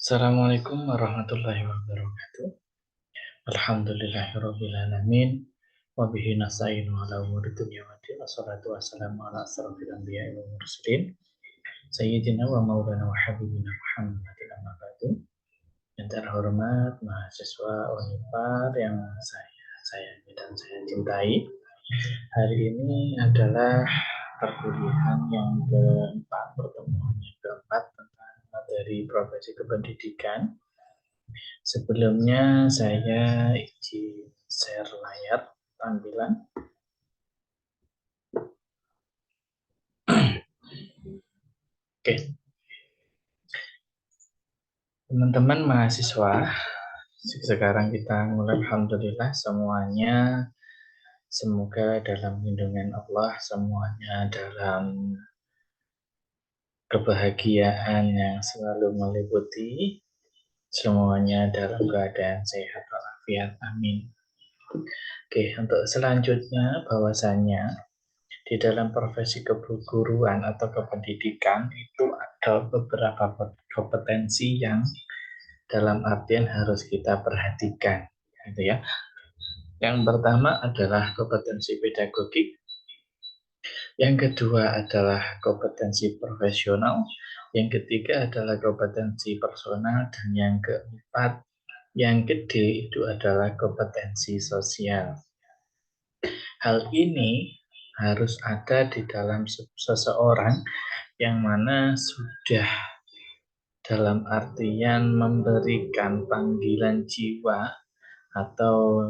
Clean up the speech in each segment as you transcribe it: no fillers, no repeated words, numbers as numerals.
Assalamualaikum warahmatullahi wabarakatuh. Alhamdulillahirabbil alamin. Wa bihi nasta'inu ala umuri dunya waddin. Wassalatu wassalamu ala asrofil anbiya'i wal mursalin. Sayyidina wa maulana wa habibina Muhammadin amma ba'du. Yang terhormat mahasiswa Unipar yang saya sayangi dan saya cintai. Hari ini adalah perkuliahan yang keempat, pertemuan yang keempat tentang materi profesi kependidikan. Sebelumnya saya izin share layar tampilan. Oke, teman-teman mahasiswa, sekarang kita mulai. Alhamdulillah semuanya semoga dalam lindungan Allah, semuanya dalam kebahagiaan yang selalu meliputi, semuanya dalam keadaan sehat walafiat. Amin. Oke, untuk selanjutnya bahwasanya di dalam profesi keguruan atau kependidikan itu ada beberapa kompetensi yang dalam artian harus kita perhatikan, gitu ya. Yang pertama adalah kompetensi pedagogik, yang kedua adalah kompetensi profesional, yang ketiga adalah kompetensi personal, dan yang keempat, yang gede itu adalah kompetensi sosial. Hal ini harus ada di dalam seseorang yang mana sudah dalam artian memberikan panggilan jiwa atau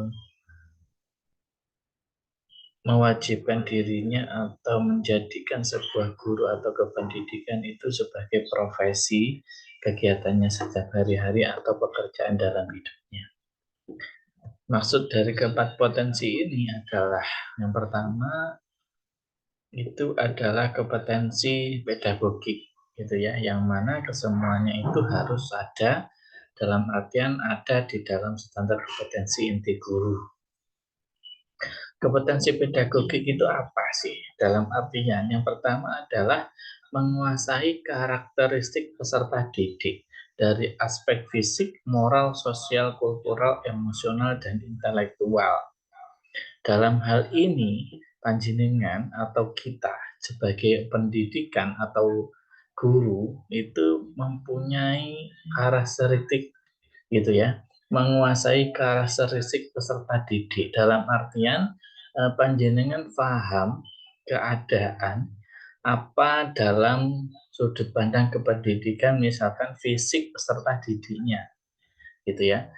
mewajibkan dirinya atau menjadikan sebuah guru atau kependidikan itu sebagai profesi kegiatannya setiap hari-hari atau pekerjaan dalam hidupnya. Maksud dari keempat potensi ini adalah yang pertama itu adalah kompetensi pedagogik, gitu ya, yang mana kesemuanya itu harus ada dalam artian ada di dalam standar kompetensi inti guru. Kompetensi pedagogik itu apa sih? Dalam artian yang pertama adalah menguasai karakteristik peserta didik dari aspek fisik, moral, sosial, kultural, emosional, dan intelektual. Dalam hal ini, panjenengan atau kita sebagai pendidikan atau guru itu mempunyai karakteristik, gitu ya, menguasai karakteristik peserta didik dalam artian panjenengan paham keadaan apa dalam sudut pandang kependidikan, misalkan fisik peserta didiknya, gitu ya.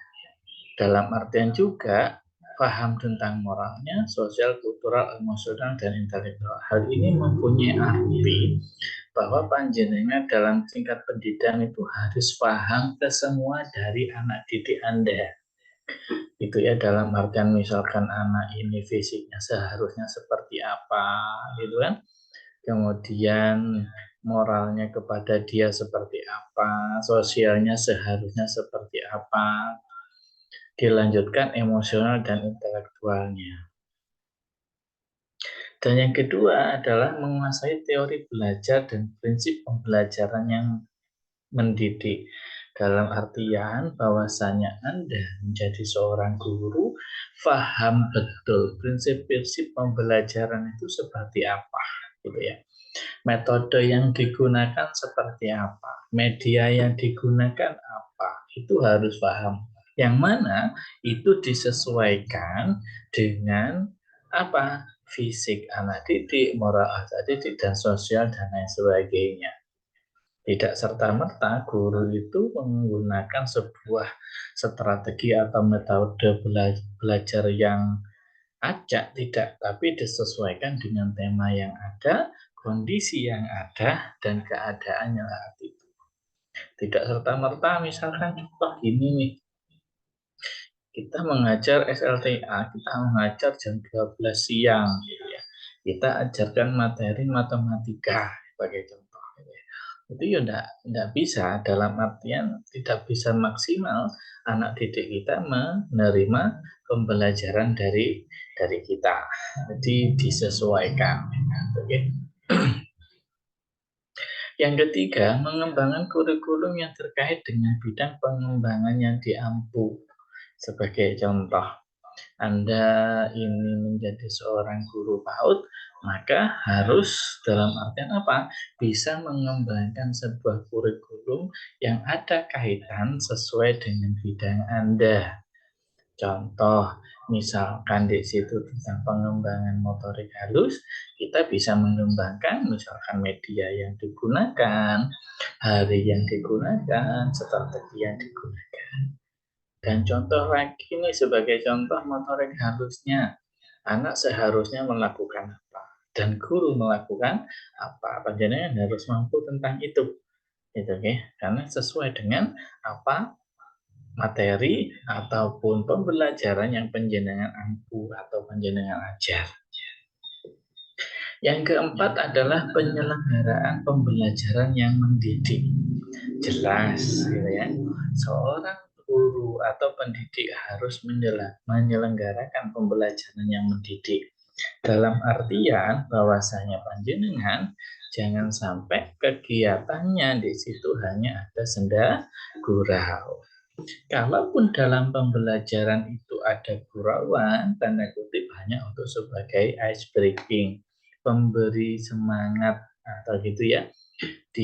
Dalam artian juga paham tentang moralnya, sosial, kultural, emosional, dan intelektual. Hal ini mempunyai arti bahwa panjenengan dalam tingkat pendidikan itu harus paham ke semua dari anak didik Anda. Itu ya, dalam artian misalkan anak ini fisiknya seharusnya seperti apa, gitu kan. Kemudian moralnya kepada dia seperti apa, sosialnya seharusnya seperti apa, dilanjutkan emosional dan intelektualnya. Dan yang kedua adalah menguasai teori belajar dan prinsip pembelajaran yang mendidik. Dalam artian bahwasanya Anda menjadi seorang guru, paham betul prinsip-prinsip pembelajaran itu seperti apa, gitu ya. Metode yang digunakan seperti apa, media yang digunakan apa, itu harus paham. Yang mana itu disesuaikan dengan apa? Fisik anak didik, moral anak didik, dan sosial, dan lain sebagainya. Tidak serta-merta guru itu menggunakan sebuah strategi atau metode belajar yang acak, tidak, tapi disesuaikan dengan tema yang ada, kondisi yang ada, dan keadaan yang saat itu. Tidak serta-merta, misalkan contoh gini nih, kita mengajar SLTA, kita mengajar jam 12 siang, gitu ya. Kita ajarkan materi matematika sebagai contoh. Gitu ya. Itu ya enggak bisa, dalam artian tidak bisa maksimal anak didik kita menerima pembelajaran dari kita. Jadi disesuaikan. Oke. Yang ketiga, mengembangkan kurikulum yang terkait dengan bidang pengembangan yang diampu. Sebagai contoh, Anda ini menjadi seorang guru PAUD, maka harus dalam artian apa? Bisa mengembangkan sebuah kurikulum yang ada kaitan sesuai dengan bidang Anda. Contoh, misalkan di situ tentang pengembangan motorik halus, kita bisa mengembangkan misalkan media yang digunakan, hari yang digunakan, strategi yang digunakan. Dan contoh lagi nih sebagai contoh motorik halusnya, anak seharusnya melakukan apa dan guru melakukan apa. Panjenengan harus mampu tentang itu, gitu ya. Karena sesuai dengan apa materi ataupun pembelajaran yang panjenengan ampu atau panjenengan ajar. Yang keempat adalah penyelenggaraan pembelajaran yang mendidik. Jelas, gitu ya. Seorang guru atau pendidik harus menyelenggarakan pembelajaran yang mendidik. Dalam artian bahwasanya panjenengan jangan sampai kegiatannya di situ hanya ada senda gurau. Kalaupun dalam pembelajaran itu ada gurauan, tanda kutip hanya untuk sebagai ice breaking, pemberi semangat atau gitu ya,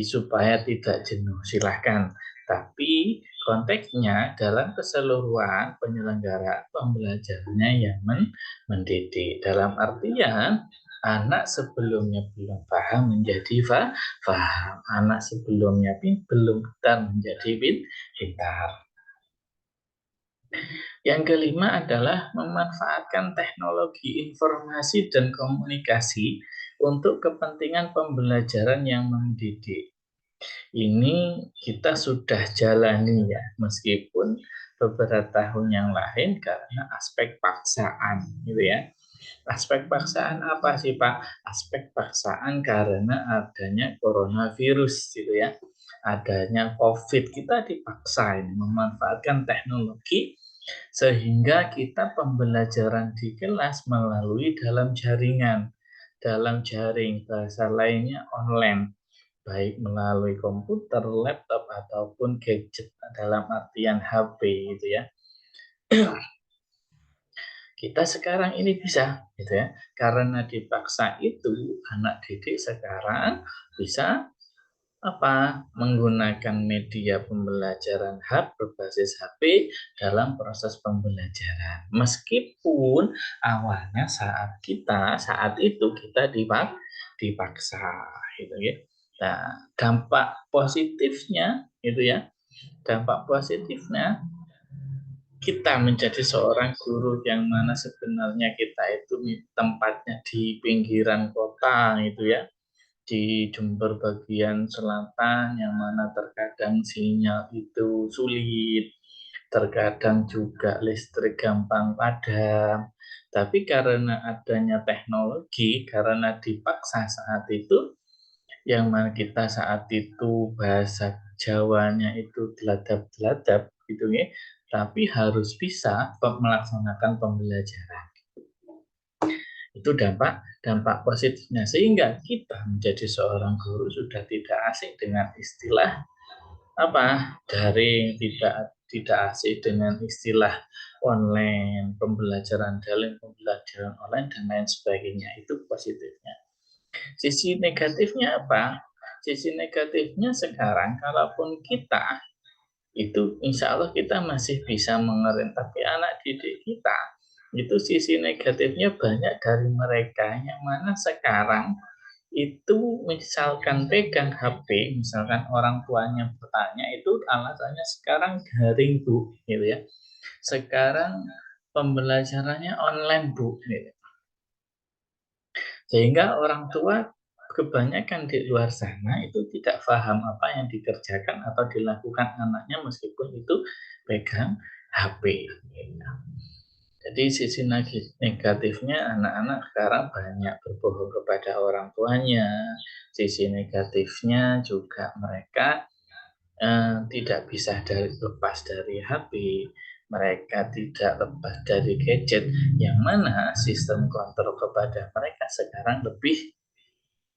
supaya tidak jenuh, silahkan. Tapi konteksnya dalam keseluruhan penyelenggaraan pembelajarannya yang mendidik. Dalam artian anak sebelumnya belum paham menjadi paham, anak sebelumnya belum pintar menjadi pintar. Yang kelima adalah memanfaatkan teknologi informasi dan komunikasi untuk kepentingan pembelajaran yang mendidik. Ini kita sudah jalani ya, meskipun beberapa tahun yang lain karena aspek paksaan gitu ya. Aspek paksaan apa sih Pak? Aspek paksaan karena adanya coronavirus gitu ya. Adanya COVID, kita dipaksa ini memanfaatkan teknologi sehingga kita pembelajaran di kelas melalui dalam jaringan, dalam jaring, bahasa lainnya online, baik melalui komputer, laptop, ataupun gadget dalam artian HP gitu ya. Kita sekarang ini bisa gitu ya, karena dipaksa itu anak didik sekarang bisa menggunakan media pembelajaran hub berbasis HP dalam proses pembelajaran. Meskipun awalnya saat itu kita dipaksa gitu ya. Nah, dampak positifnya gitu ya. Dampak positifnya kita menjadi seorang guru yang mana sebenarnya kita itu tempatnya di pinggiran kota gitu ya, di Jember bagian selatan yang mana terkadang sinyal itu sulit, terkadang juga listrik gampang padam. Tapi karena adanya teknologi, karena dipaksa saat itu, yang mana kita saat itu bahasa Jawanya itu deladap-deladap gitu ya, tapi harus bisa melaksanakan pembelajaran. Itu dampak dampak positifnya, sehingga kita menjadi seorang guru sudah tidak asing dengan istilah daring, tidak asing dengan istilah online, pembelajaran daring, pembelajaran online dan lain sebagainya. Itu positifnya. Sisi negatifnya apa? Sisi negatifnya sekarang kalaupun kita itu insya Allah kita masih bisa mengerin, tapi anak didik kita itu sisi negatifnya banyak dari mereka yang mana sekarang itu misalkan pegang HP, misalkan orang tuanya bertanya, itu alasannya sekarang daring Bu gitu ya, sekarang pembelajarannya online Bu gitu. Sehingga orang tua kebanyakan di luar sana itu tidak paham apa yang dikerjakan atau dilakukan anaknya meskipun itu pegang HP. Jadi sisi negatifnya anak-anak sekarang banyak berbohong kepada orang tuanya. Sisi negatifnya juga mereka tidak bisa lepas dari HP. Mereka tidak lepas dari gadget, yang mana sistem kontrol kepada mereka sekarang lebih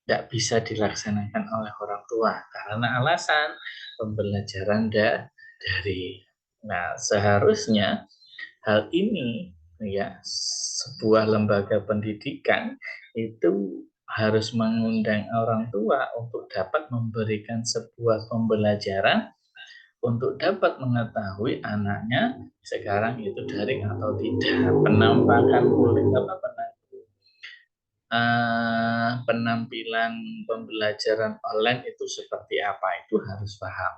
tidak bisa dilaksanakan oleh orang tua karena alasan pembelajaran dari. Nah, seharusnya hal ini ya sebuah lembaga pendidikan itu harus mengundang orang tua untuk dapat memberikan sebuah pembelajaran untuk dapat mengetahui anaknya sekarang itu daring atau tidak, penampakan kulit penampilan pembelajaran online itu seperti apa, itu harus paham.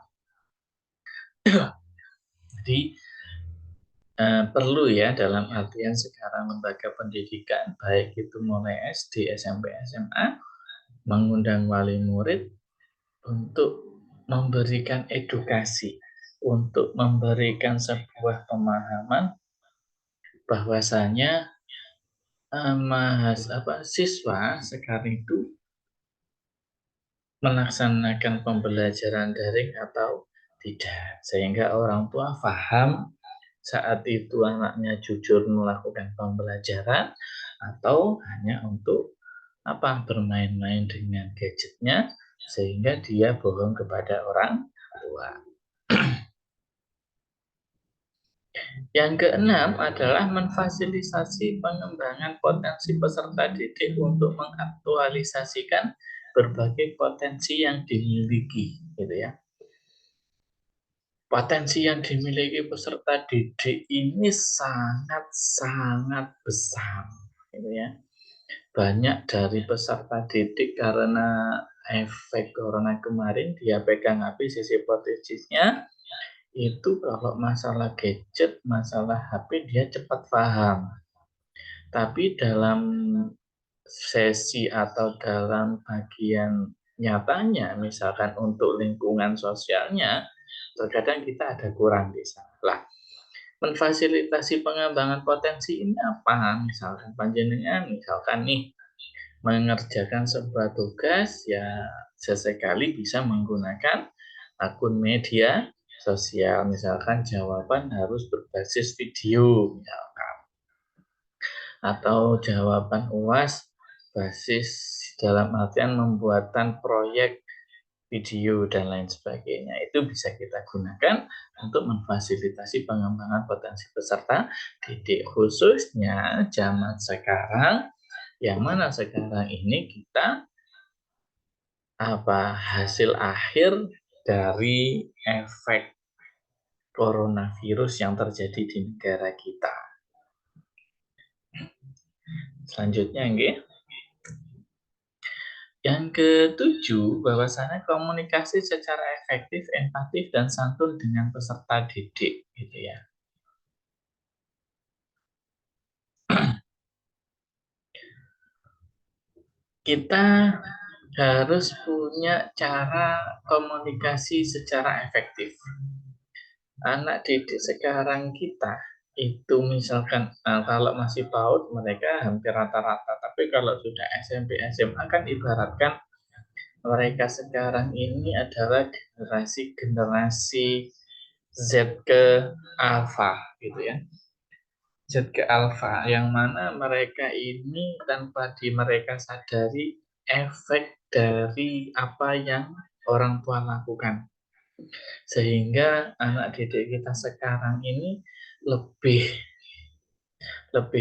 Jadi perlu ya dalam artian sekarang lembaga pendidikan baik itu mulai SD, SMP, SMA mengundang wali murid untuk memberikan edukasi, untuk memberikan sebuah pemahaman bahwasanya siswa sekarang itu melaksanakan pembelajaran daring atau tidak, sehingga orang tua paham saat itu anaknya jujur melakukan pembelajaran atau hanya untuk bermain-main dengan gadgetnya sehingga dia bohong kepada orang tua. Yang keenam adalah memfasilitasi pengembangan potensi peserta didik untuk mengaktualisasikan berbagai potensi yang dimiliki, gitu ya. Potensi yang dimiliki peserta didik ini sangat-sangat besar, gitu ya. Banyak dari peserta didik karena efek corona kemarin dia pegang HP sisi potensinya itu kalau masalah gadget, masalah HP dia cepat paham. Tapi dalam sesi atau dalam bagian nyatanya, misalkan untuk lingkungan sosialnya, terkadang kita ada kurang di sana. Lah, memfasilitasi pengembangan potensi ini apa? Misalkan panjenengan, misalkan nih, mengerjakan sebuah tugas, ya sesekali bisa menggunakan akun media sosial, misalkan jawaban harus berbasis video, misalkan, atau jawaban UAS basis dalam artian membuatan proyek video dan lain sebagainya. Itu bisa kita gunakan untuk memfasilitasi pengembangan potensi peserta didik, khususnya zaman sekarang yang mana sekarang ini kita hasil akhir dari efek coronavirus yang terjadi di negara kita. Selanjutnya, yang ketujuh, bahwasanya komunikasi secara efektif, empatif, dan santun dengan peserta didik, gitu ya. Kita harus punya cara komunikasi secara efektif. Anak didik sekarang kita itu misalkan kalau masih PAUD mereka hampir rata-rata, tapi kalau sudah SMP, SMA kan ibaratkan mereka sekarang ini adalah generasi Z ke alpha gitu ya. Z ke alpha yang mana mereka ini tanpa mereka sadari efek dari apa yang orang tua lakukan. Sehingga anak didik kita sekarang ini lebih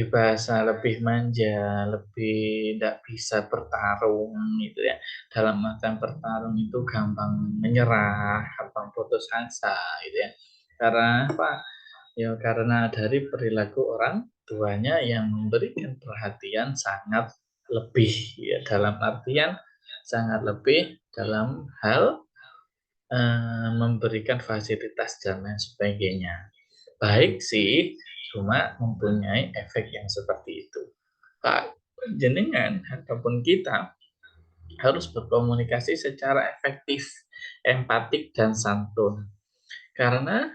bahasa, lebih manja, lebih tidak bisa bertarung gitu ya. Dalam artian bertarung itu gampang menyerah, gampang putus asa gitu ya. Karena apa? Ya karena dari perilaku orang tuanya yang memberikan perhatian sangat lebih ya, dalam artian sangat lebih dalam hal memberikan fasilitas dan lain sebagainya. Baik sih, cuma mempunyai efek yang seperti itu. Pak, jenengan ataupun kita harus berkomunikasi secara efektif, empatik, dan santun. Karena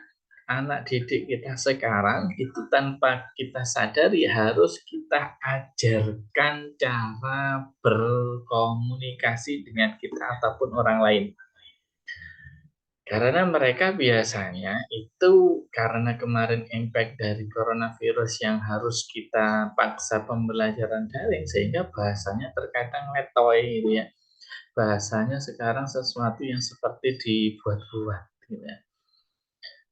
anak didik kita sekarang itu tanpa kita sadari harus kita ajarkan cara berkomunikasi dengan kita ataupun orang lain. Karena mereka biasanya itu karena kemarin impact dari coronavirus yang harus kita paksa pembelajaran daring sehingga bahasanya terkadang letoy gitu ya. bahasanya sekarang sesuatu yang seperti dibuat-buat gitu ya.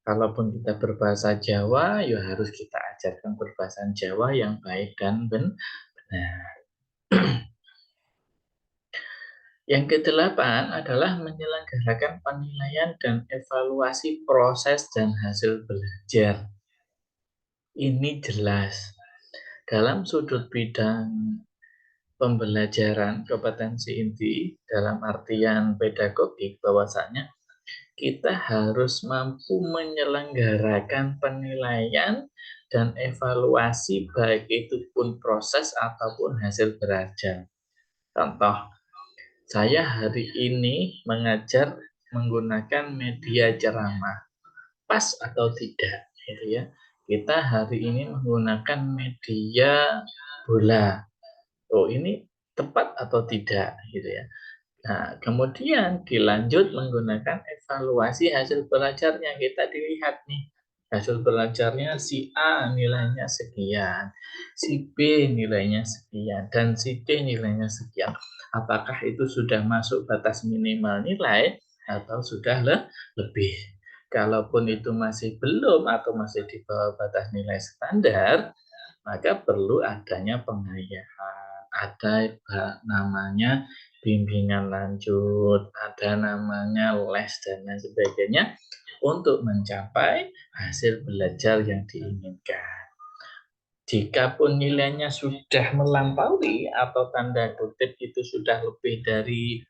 Kalaupun kita berbahasa Jawa, ya harus kita ajarkan berbahasa Jawa yang baik dan benar. Yang kedelapan adalah menyelenggarakan penilaian dan evaluasi proses dan hasil belajar. Ini jelas. Dalam sudut bidang pembelajaran kompetensi inti, dalam artian pedagogik, bahwasanya kita harus mampu menyelenggarakan penilaian dan evaluasi baik itu pun proses ataupun hasil belajar. Contoh, saya hari ini mengajar menggunakan media ceramah, pas atau tidak, gitu ya. Kita hari ini menggunakan media bola. Oh, ini tepat atau tidak, gitu ya. Nah, kemudian dilanjut menggunakan evaluasi hasil belajarnya. Kita dilihat nih, hasil belajarnya si A nilainya sekian, si B nilainya sekian, dan si D nilainya sekian. Apakah itu sudah masuk batas minimal nilai atau sudah lebih? Kalaupun itu masih belum atau masih di bawah batas nilai standar, maka perlu adanya pengayaan, ada namanya bimbingan lanjut, ada namanya les dan lain sebagainya untuk mencapai hasil belajar yang diinginkan. Jikapun nilainya sudah melampaui atau tanda kutip itu sudah lebih dari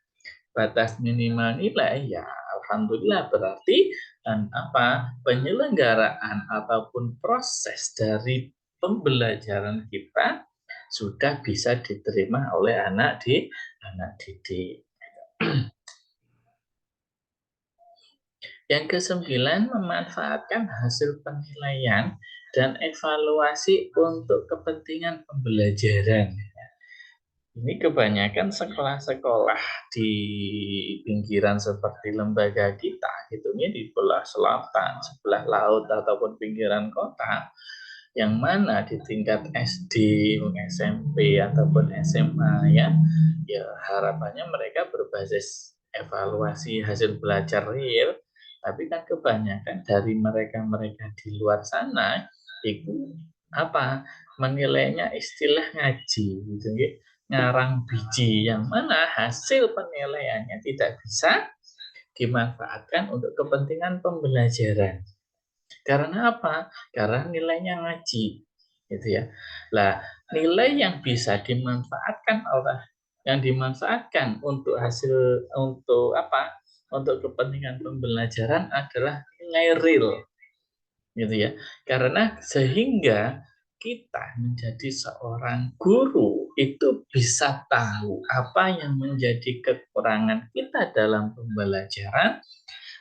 batas minimal nilai, ya alhamdulillah berarti penyelenggaraan ataupun proses dari pembelajaran kita sudah bisa diterima oleh anak didik. Yang kesembilan, memanfaatkan hasil penilaian dan evaluasi untuk kepentingan pembelajaran. Ini kebanyakan sekolah-sekolah di pinggiran seperti lembaga kita, gitu ya, di sebelah selatan, sebelah laut ataupun pinggiran kota, yang mana di tingkat SD, SMP ataupun SMA ya, ya harapannya mereka berbasis evaluasi hasil belajar real, tapi kan kebanyakan dari mereka-mereka di luar sana itu menilainya istilah ngaji gitu ya, ngarang biji, yang mana hasil penilaiannya tidak bisa dimanfaatkan untuk kepentingan pembelajaran. Karena apa? Karena nilainya ngaji, gitu ya. Lah, nilai yang bisa dimanfaatkan untuk Untuk kepentingan pembelajaran adalah nilai real, gitu ya. Karena sehingga kita menjadi seorang guru itu bisa tahu apa yang menjadi kekurangan kita dalam pembelajaran,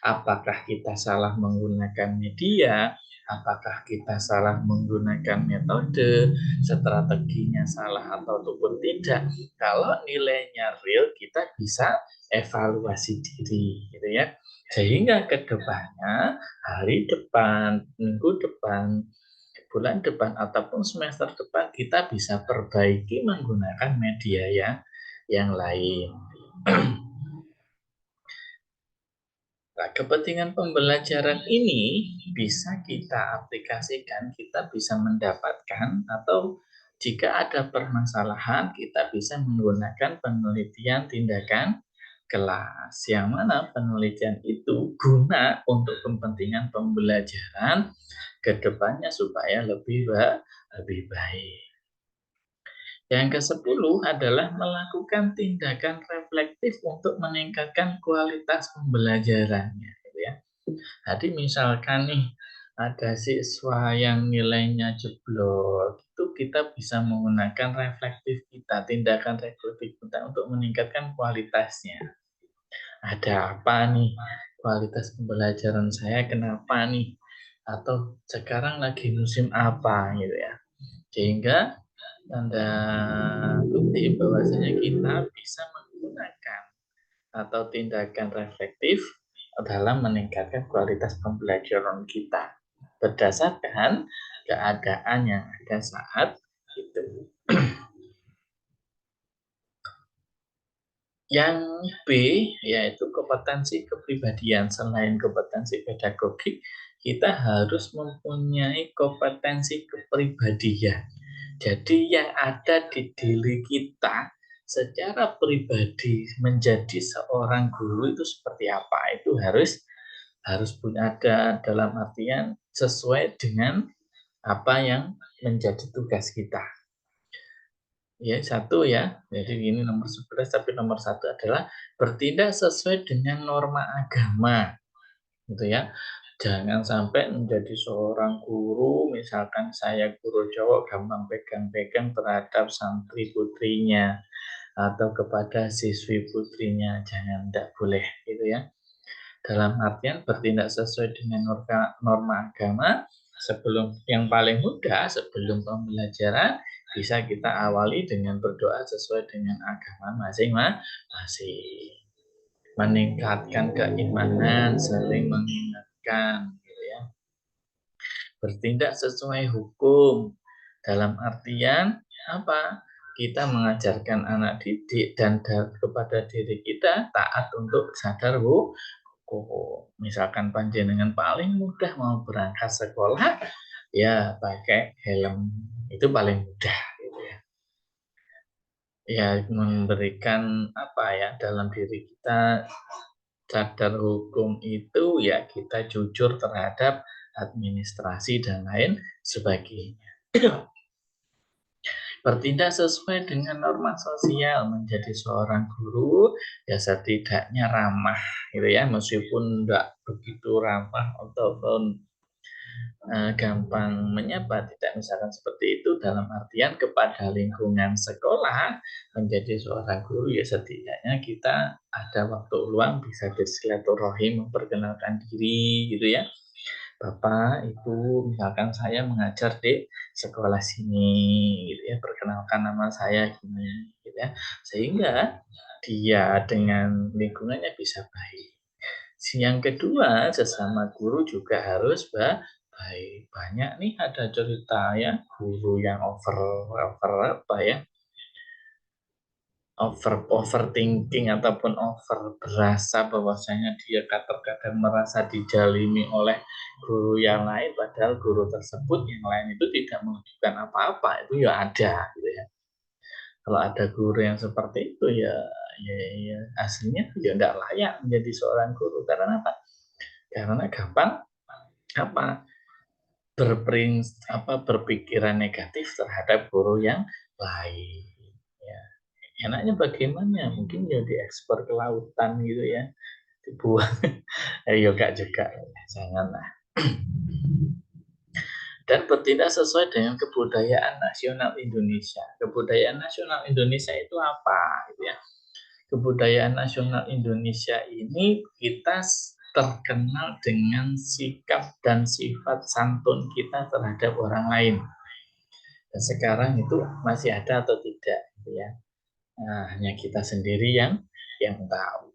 apakah kita salah menggunakan media, apakah kita salah menggunakan metode, strateginya salah ataupun tidak. Kalau nilainya real, kita bisa evaluasi diri, gitu ya. Sehingga ke depannya, hari depan, minggu depan, bulan depan, ataupun semester depan, kita bisa perbaiki menggunakan media yang lain. Nah, kepentingan pembelajaran ini bisa kita aplikasikan, kita bisa mendapatkan, atau jika ada permasalahan, kita bisa menggunakan penelitian tindakan kelas, yang mana penelitian itu guna untuk kepentingan pembelajaran ke depannya supaya lebih baik. Yang ke-10 adalah melakukan tindakan reflektif untuk meningkatkan kualitas pembelajarannya, gitu ya. Jadi misalkan nih ada siswa yang nilainya jeblok, itu kita bisa menggunakan tindakan reflektif kita untuk meningkatkan kualitasnya. Ada apa nih? Kualitas pembelajaran saya kenapa nih? Atau sekarang lagi musim apa gitu ya. Sehingga tanda kutip bahwasanya kita bisa menggunakan atau tindakan reflektif dalam meningkatkan kualitas pembelajaran kita berdasarkan keadaan yang ada saat itu. Yang B, yaitu kompetensi kepribadian. Selain kompetensi pedagogik, kita harus mempunyai kompetensi kepribadian. Jadi yang ada di diri kita secara pribadi menjadi seorang guru itu seperti apa? Itu harus punya ada dalam artian sesuai dengan apa yang menjadi tugas kita. Ya, satu ya. Jadi ini nomor 11, tapi nomor satu adalah bertindak sesuai dengan norma agama. Gitu ya. Jangan sampai menjadi seorang guru, misalkan saya guru cowok gampang pegang-pegang terhadap santri putrinya atau kepada siswi putrinya. Jangan, tidak boleh gitu ya. Dalam artian bertindak sesuai dengan norma agama, sebelum yang paling mudah sebelum pembelajaran bisa kita awali dengan berdoa sesuai dengan agama masing-masing. Meningkatkan keimanan, saling mengingatkan, gitu ya. Bertindak sesuai hukum dalam artian apa? Kita mengajarkan anak didik dan kepada diri kita taat untuk sadar hukum. Misalkan panjenengan paling mudah mau berangkat sekolah, ya pakai helm, itu paling mudah gitu ya. Ya memberikan apa ya dalam diri kita sadar hukum itu ya kita jujur terhadap administrasi dan lain sebagainya. Bertindak sesuai dengan norma sosial menjadi seorang guru ya setidaknya ramah gitu ya, meskipun tidak begitu ramah ataupun gampang menyapa, tidak misalkan seperti itu dalam artian kepada lingkungan sekolah. Menjadi seorang guru ya setidaknya kita ada waktu luang bisa bersilaturahim, memperkenalkan diri gitu ya. Bapak, Ibu, misalkan saya mengajar di sekolah sini gitu ya, perkenalkan nama saya gini gitu ya. Sehingga dia dengan lingkungannya bisa baik. Yang kedua, sesama guru juga harus baik. Banyak nih ada cerita ya, guru yang over apa ya, overthinking ataupun over berasa bahwasanya dia kadang-kadang merasa dijalimi oleh guru yang lain, padahal guru tersebut yang lain itu tidak menunjukkan apa-apa, itu ya ada gitu ya. Kalau ada guru yang seperti itu ya aslinya ya tidak layak menjadi seorang guru. Karena apa? Karena gampang apa berpikiran negatif terhadap guru yang lain. Ya. Enaknya bagaimana? Mungkin ya diekspor ke lautan gitu ya, dibuang. Ya gak juga, janganlah. Dan bertindak sesuai dengan kebudayaan nasional Indonesia. Kebudayaan nasional Indonesia itu apa? Gitu ya. Kebudayaan nasional Indonesia ini kita terkenal dengan sikap dan sifat santun kita terhadap orang lain. Dan sekarang itu masih ada atau tidak, gitu ya. Nah, hanya kita sendiri yang tahu.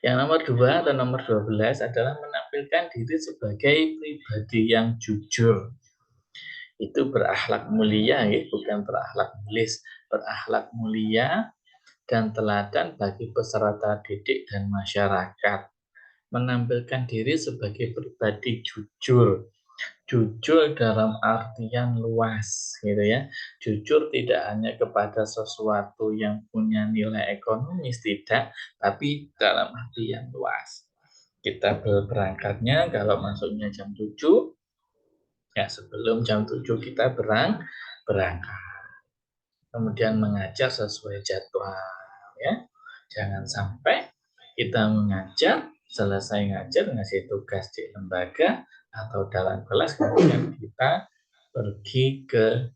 Yang nomor 2 atau nomor 12 adalah menampilkan diri sebagai pribadi yang jujur. Itu berakhlak mulia, ya, bukan berakhlak mulis. Berakhlak mulia dan teladan bagi peserta didik dan masyarakat. Menampilkan diri sebagai pribadi jujur. Jujur dalam artian luas gitu ya. Jujur tidak hanya kepada sesuatu yang punya nilai ekonomis, tidak, tapi dalam arti yang luas. Kita berangkatnya kalau masuknya jam 7, ya sebelum jam 7 kita berangkat. Kemudian mengajar sesuai jadwal ya. Jangan sampai kita mengajar, selesai ngajar ngasih tugas di lembaga atau dalam kelas kemudian kita pergi ke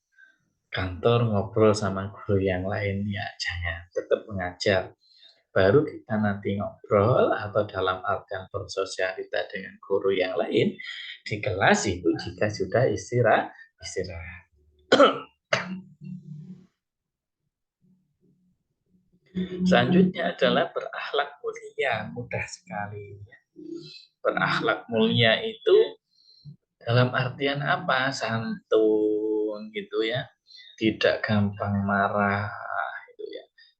kantor ngobrol sama guru yang lain, ya jangan, tetap mengajar. Baru kita nanti ngobrol atau dalam artian bersosialita dengan guru yang lain di kelas itu jika sudah istirahat. Selanjutnya adalah berakhlak mulia, mudah sekali. Berakhlak mulia itu dalam artian apa? Santun gitu ya, tidak gampang marah,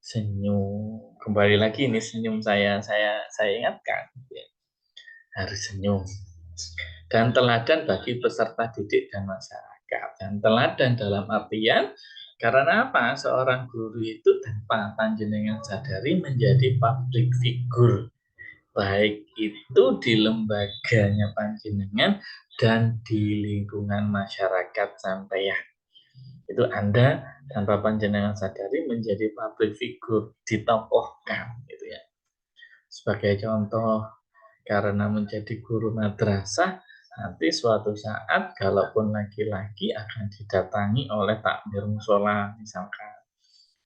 Senyum. Kembali lagi ini senyum saya ingatkan ya, harus senyum. Dan teladan bagi peserta didik dan masyarakat. Dan teladan dalam artian karena apa? Seorang guru itu tanpa panjenengan sadari menjadi public figure, baik itu di lembaganya panjenengan dan di lingkungan masyarakat sampeyan. Itu Anda tanpa panjenengan sadari menjadi public figure, ditokohkan gitu ya. Sebagai contoh, karena menjadi guru madrasah, nanti suatu saat kalaupun laki-laki akan didatangi oleh takmir musola misalkan,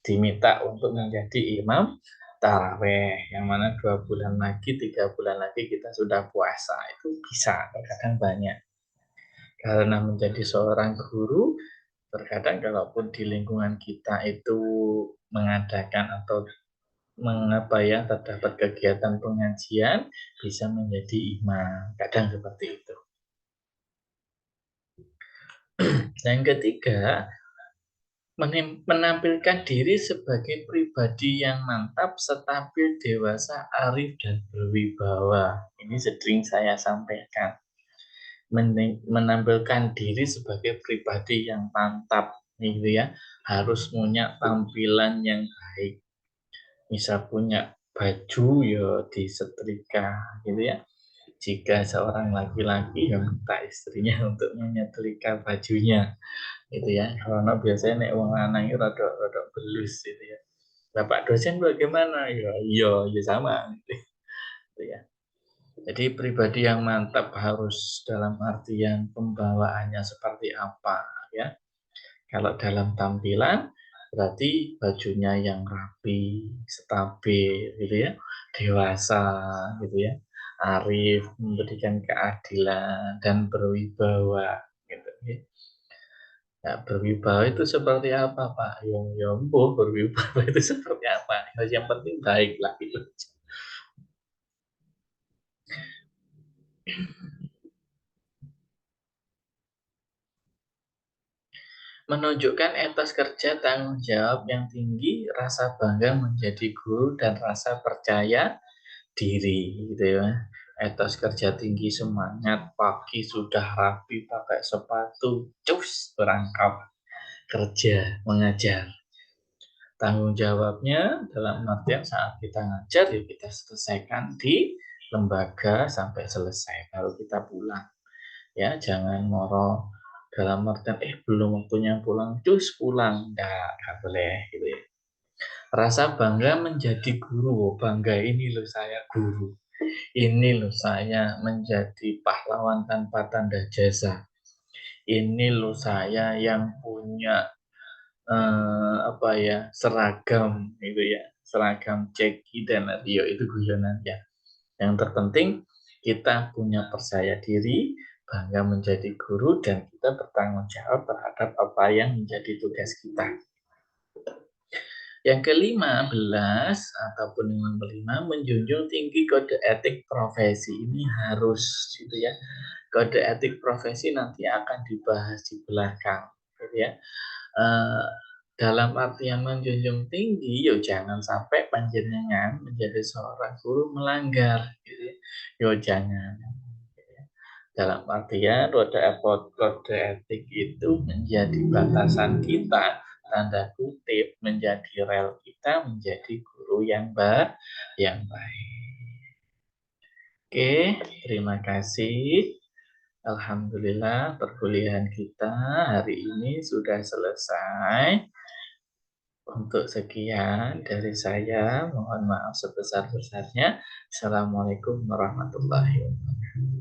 diminta untuk menjadi imam taraweh, yang mana 2 bulan lagi, 3 bulan lagi kita sudah puasa, itu bisa, terkadang banyak. Karena menjadi seorang guru, terkadang kalaupun di lingkungan kita itu mengadakan atau mengapa ya terdapat kegiatan pengajian bisa menjadi imam, kadang seperti itu. Yang ketiga, menampilkan diri sebagai pribadi yang mantap, stabil, dewasa, arif, dan berwibawa. Ini sering saya sampaikan. Menampilkan diri sebagai pribadi yang mantap, gitu ya. Harus punya tampilan yang baik. Misal punya baju ya disetrika, gitu ya. Jika seorang laki-laki ya minta istrinya untuk menyetrika bajunya gitu ya, karena biasanya nek wong lanang itu rada belus gitu ya. Bapak dosen bagaimana? Ya iya, ya sama gitu ya. Jadi pribadi yang mantap harus dalam artian pembawaannya seperti apa ya. Kalau dalam tampilan berarti bajunya yang rapi, stabil gitu ya, dewasa gitu ya, arif, memberikan keadilan dan berwibawa gitu ya. Ya, berwibawa itu seperti apa, Pak? Ya mbuh berwibawa itu seperti apa? Ya, yang penting baik lah gitu. Menunjukkan etos kerja, tanggung jawab yang tinggi, rasa bangga menjadi guru dan rasa percaya diri gitu ya. Etos kerja tinggi, semangat, pagi sudah rapi, pakai sepatu, cus berangkat kerja, mengajar. Tanggung jawabnya dalam artian saat kita ngajar ya kita selesaikan di lembaga sampai selesai baru kita pulang. Ya, jangan moro dalam artian belum waktunya pulang, cus pulang. Enggak boleh gitu ya. Rasa bangga menjadi guru, bangga ini loh saya guru. Ini loh saya menjadi pahlawan tanpa tanda jasa. Ini loh saya yang punya apa ya, seragam gitu ya, seragam Ceki dan Rio itu guyonan ya. Yang terpenting kita punya percaya diri, bangga menjadi guru dan kita bertanggung jawab terhadap apa yang menjadi tugas kita. Yang ke-15 ataupun yang kelima, menjunjung tinggi kode etik profesi. Ini harus gitu ya. Kode etik profesi nanti akan dibahas di belakang gitu ya. Eh, dalam artian menjunjung tinggi, yo jangan sampai panjenengan menjadi seorang guru melanggar gitu ya. Yo jangan. Dalam artian kode etik itu menjadi batasan kita, tanda kutip menjadi rel kita menjadi guru yang baik. Oke, terima kasih. Alhamdulillah perkuliahan kita hari ini sudah selesai. Untuk sekian dari saya, mohon maaf sebesar-besarnya. Assalamualaikum warahmatullahi wabarakatuh.